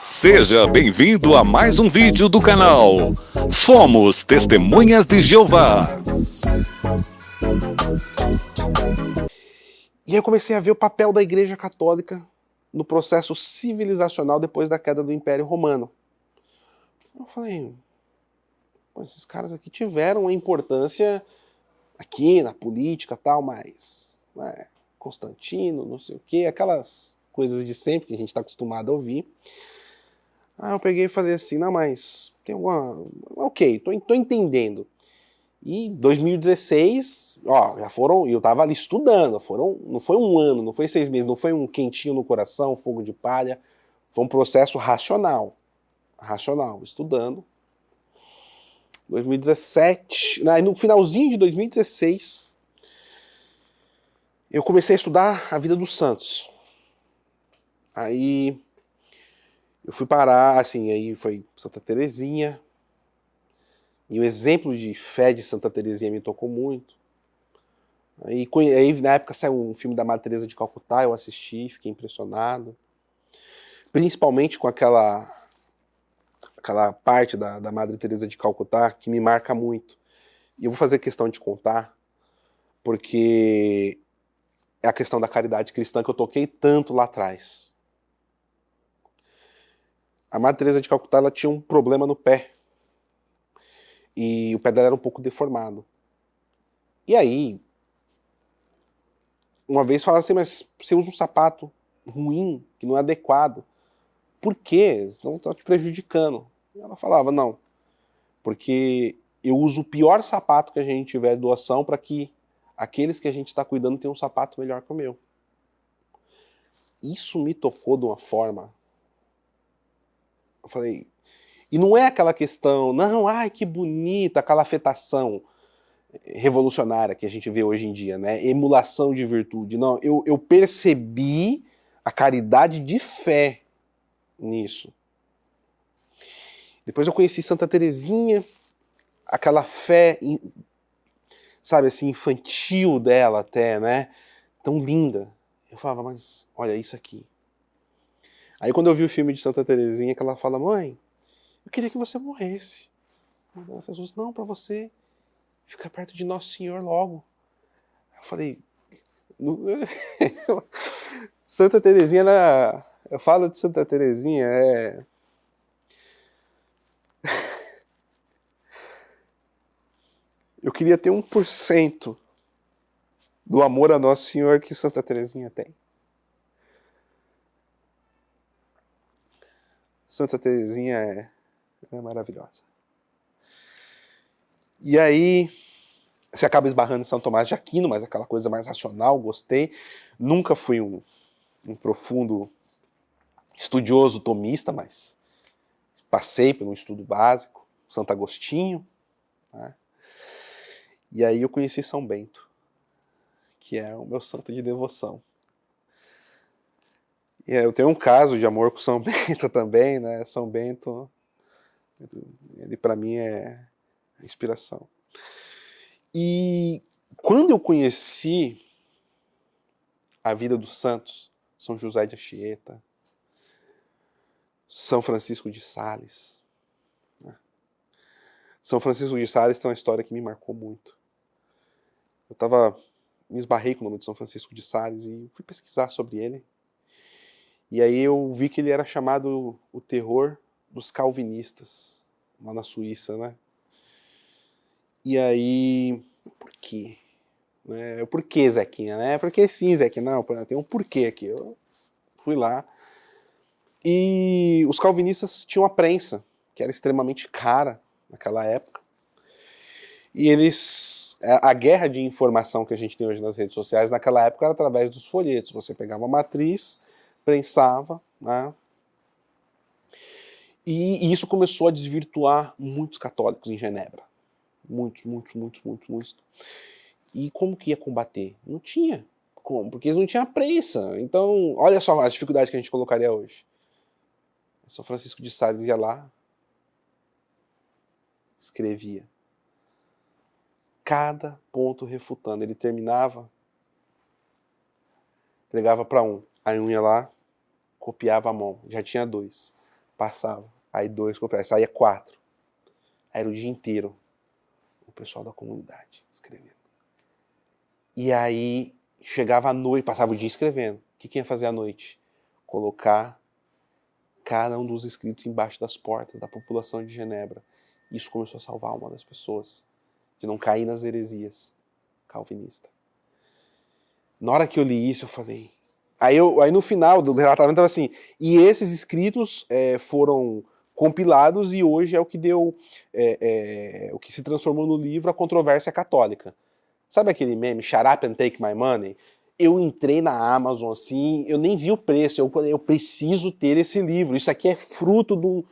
Seja bem-vindo a mais um vídeo do canal Fomos Testemunhas de Jeová. E aí eu comecei a ver o papel da Igreja Católica no processo civilizacional depois da queda do Império Romano. Eu falei, pô, esses caras aqui tiveram uma importância aqui na política e tal, mas Constantino, não sei o quê, aquelas coisas de sempre que a gente está acostumado a ouvir. Aí eu peguei e falei assim, não, mas tem alguma... Ok, tô entendendo. E 2016, ó, já foram, eu tava ali estudando, não foi um ano, não foi 6 meses, não foi um quentinho no coração, fogo de palha, foi um processo racional, estudando. 2017, no finalzinho de 2016, eu comecei a estudar a vida dos santos. Aí eu fui parar, assim, aí foi Santa Teresinha, e o exemplo de fé de Santa Teresinha me tocou muito. Aí na época saiu um filme da Madre Teresa de Calcutá, eu assisti, fiquei impressionado. Principalmente com aquela parte da Madre Teresa de Calcutá que me marca muito. E eu vou fazer questão de contar, porque é a questão da caridade cristã que eu toquei tanto lá atrás. A Madre Teresa de Calcutá, ela tinha um problema no pé. E o pé dela era um pouco deformado. E aí, uma vez falaram assim, mas você usa um sapato ruim, que não é adequado. Por quê? Senão está te prejudicando. E ela falava, não, porque eu uso o pior sapato que a gente tiver de doação para que aqueles que a gente está cuidando tenham um sapato melhor que o meu. Isso me tocou de uma forma... Eu falei... E não é aquela questão, não, ai, que bonita, aquela afetação revolucionária que a gente vê hoje em dia, né? Emulação de virtude. Não, eu percebi a caridade de fé nisso. Depois eu conheci Santa Teresinha, aquela fé, sabe assim, infantil dela até, né? Tão linda. Eu falava, mas olha isso aqui. Aí quando eu vi o filme de Santa Teresinha, que ela fala, mãe, eu queria que você morresse. Jesus, não, para você ficar perto de Nosso Senhor logo. Eu falei, Santa Teresinha, eu falo de Santa Teresinha, eu queria ter 1% do amor a Nosso Senhor que Santa Teresinha tem. Santa Teresinha é maravilhosa. E aí, você acaba esbarrando em São Tomás de Aquino, mas aquela coisa mais racional, gostei. Nunca fui um profundo estudioso tomista, mas passei por um estudo básico, Santo Agostinho. Né? E aí eu conheci São Bento, que é o meu santo de devoção. E eu tenho um caso de amor com São Bento também, né? São Bento, ele para mim é inspiração. E quando eu conheci a vida dos santos, São José de Anchieta, São Francisco de Sales. Né? São Francisco de Sales tem uma história que me marcou muito. Me esbarrei com o nome de São Francisco de Sales e fui pesquisar sobre ele. E aí eu vi que ele era chamado o terror dos calvinistas, lá na Suíça, né? E aí, por quê? Por que, Zequinha? Né? Porque sim, Zequinha, não, tem um porquê aqui. Eu fui lá. E os calvinistas tinham a prensa, que era extremamente cara naquela época. E a guerra de informação que a gente tem hoje nas redes sociais, naquela época era através dos folhetos. Você pegava a matriz, prensava, né? E isso começou a desvirtuar muitos católicos em Genebra. Muitos. E como que ia combater? Não tinha como, porque não tinha prensa. Então, olha só a dificuldade que a gente colocaria hoje. São Francisco de Sales ia lá, escrevia. Cada ponto refutando. Ele terminava, entregava para um. Aí um ia lá, copiava a mão. Já tinha 2. Passava. Aí 2, aí saía 4. Era o dia inteiro o pessoal da comunidade escrevendo. E aí chegava a noite, passava o dia escrevendo. O que ia fazer à noite? Colocar cada um dos escritos embaixo das portas da população de Genebra. Isso começou a salvar uma das pessoas de não cair nas heresias calvinistas. Na hora que eu li isso, eu falei... Aí no final do relatório estava assim, e esses escritos foram compilados e hoje é o que deu, o que se transformou no livro A Controvérsia Católica. Sabe aquele meme, Shut Up and Take My Money? Eu entrei na Amazon assim, eu nem vi o preço, eu preciso ter esse livro, isso aqui é fruto de um...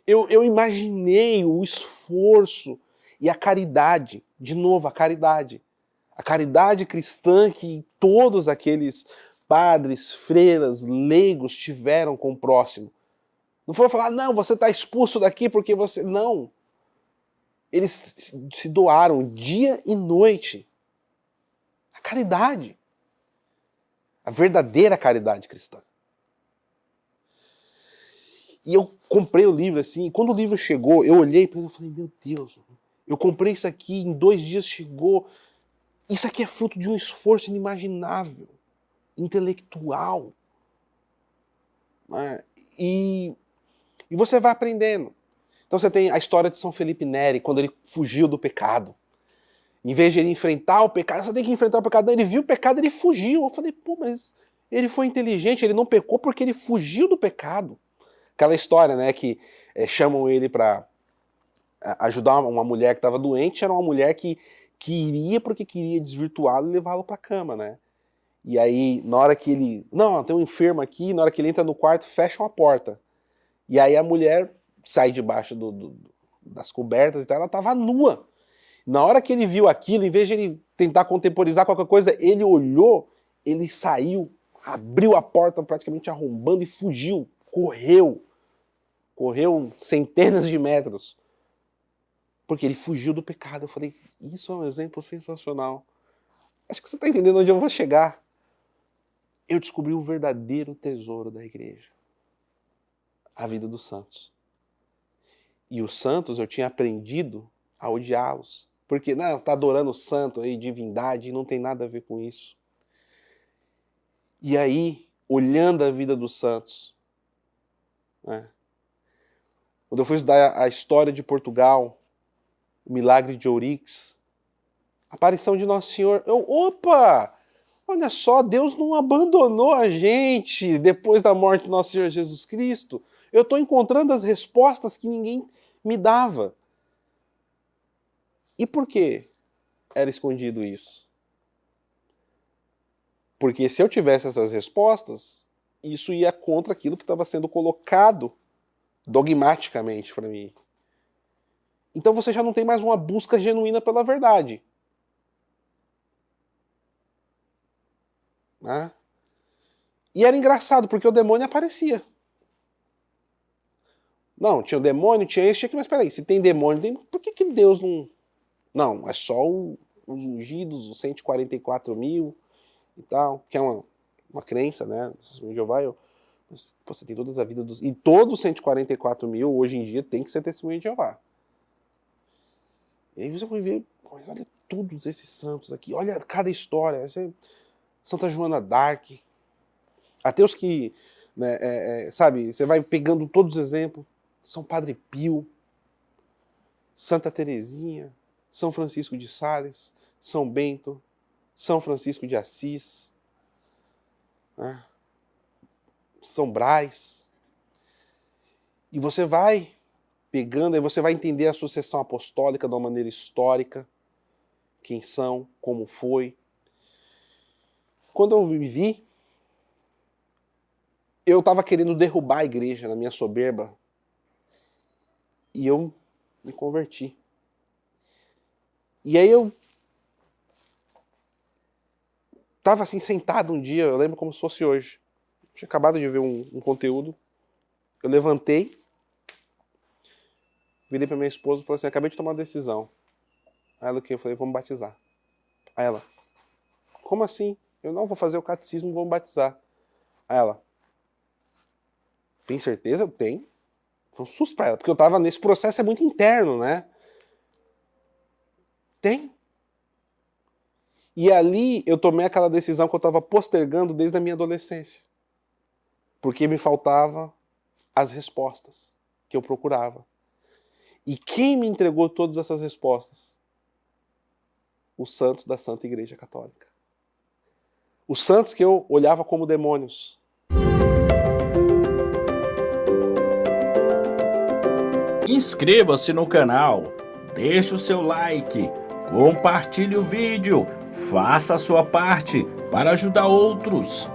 Eu imaginei o esforço e a caridade, de novo, a caridade cristã que todos aqueles padres, freiras, leigos tiveram com o próximo. Não foi falar, não, você está expulso daqui porque você... Não. Eles se doaram dia e noite. A caridade. A verdadeira caridade cristã. E eu comprei o livro assim, e quando o livro chegou, eu olhei e falei, meu Deus, eu comprei isso aqui, em 2 dias chegou. Isso aqui é fruto de um esforço inimaginável, intelectual. Né? E você vai aprendendo. Então você tem a história de São Felipe Neri, quando ele fugiu do pecado. Em vez de ele enfrentar o pecado, você tem que enfrentar o pecado. Não, ele viu o pecado, ele fugiu. Eu falei, pô, mas ele foi inteligente, ele não pecou porque ele fugiu do pecado. Aquela história, né, que chamam ele para ajudar uma mulher que estava doente, era uma mulher que iria porque queria desvirtuá-lo e levá-lo para a cama, né? E aí, na hora que ele... Não, tem um enfermo aqui, na hora que ele entra no quarto, fecham a porta. E aí a mulher sai debaixo das cobertas e tal, ela estava nua. Na hora que ele viu aquilo, em vez de ele tentar contemporizar qualquer coisa, ele olhou, ele saiu, abriu a porta praticamente arrombando e fugiu, correu centenas de metros, porque ele fugiu do pecado. Eu falei, isso é um exemplo sensacional. Acho que você está entendendo onde eu vou chegar. Eu descobri o verdadeiro tesouro da igreja, a vida dos santos. E os santos eu tinha aprendido a odiá-los. Porque, não, está adorando o santo aí, divindade, e não tem nada a ver com isso. E aí, olhando a vida dos santos, né, quando eu fui estudar a história de Portugal, o milagre de Ourix, a aparição de Nosso Senhor, opa! Olha só, Deus não abandonou a gente depois da morte de Nosso Senhor Jesus Cristo. Eu estou encontrando as respostas que ninguém me dava. E por que era escondido isso? Porque se eu tivesse essas respostas, isso ia contra aquilo que estava sendo colocado dogmaticamente para mim. Então você já não tem mais uma busca genuína pela verdade. Né? E era engraçado, porque o demônio aparecia. Não, tinha o demônio, tinha esse, tinha que... Mas peraí, se tem demônio, por que Deus não... Não, é só os ungidos, os 144 mil e tal, que é uma crença, né? Jeová, você tem toda a vida dos... E todos os 144 mil, hoje em dia, tem que ser testemunha de Jeová. E aí você vai ver, mas olha todos esses santos aqui, olha cada história. Santa Joana d'Arc, até os que, né, sabe, você vai pegando todos os exemplos, São Padre Pio, Santa Teresinha, São Francisco de Sales, São Bento, São Francisco de Assis, né, São Brás. E você vai pegando, aí você vai entender a sucessão apostólica de uma maneira histórica, quem são, como foi. Quando eu me vi, eu estava querendo derrubar a igreja na minha soberba e eu me converti. E aí eu estava assim sentado um dia, eu lembro como se fosse hoje. Eu tinha acabado de ver um conteúdo, eu levantei, virei para minha esposa e falei assim, acabei de tomar uma decisão. Aí ela, o quê? Eu falei, vamos batizar. Aí ela, como assim? Eu não vou fazer o catecismo, vamos batizar. Aí ela, tem certeza? Eu tenho. Foi um susto pra ela, porque eu tava nesse processo, é muito interno, né? Tem. E ali eu tomei aquela decisão que eu tava postergando desde a minha adolescência. Porque me faltava as respostas que eu procurava. E quem me entregou todas essas respostas? Os santos da Santa Igreja Católica. Os santos que eu olhava como demônios. Inscreva-se no canal, deixe o seu like, compartilhe o vídeo, faça a sua parte para ajudar outros.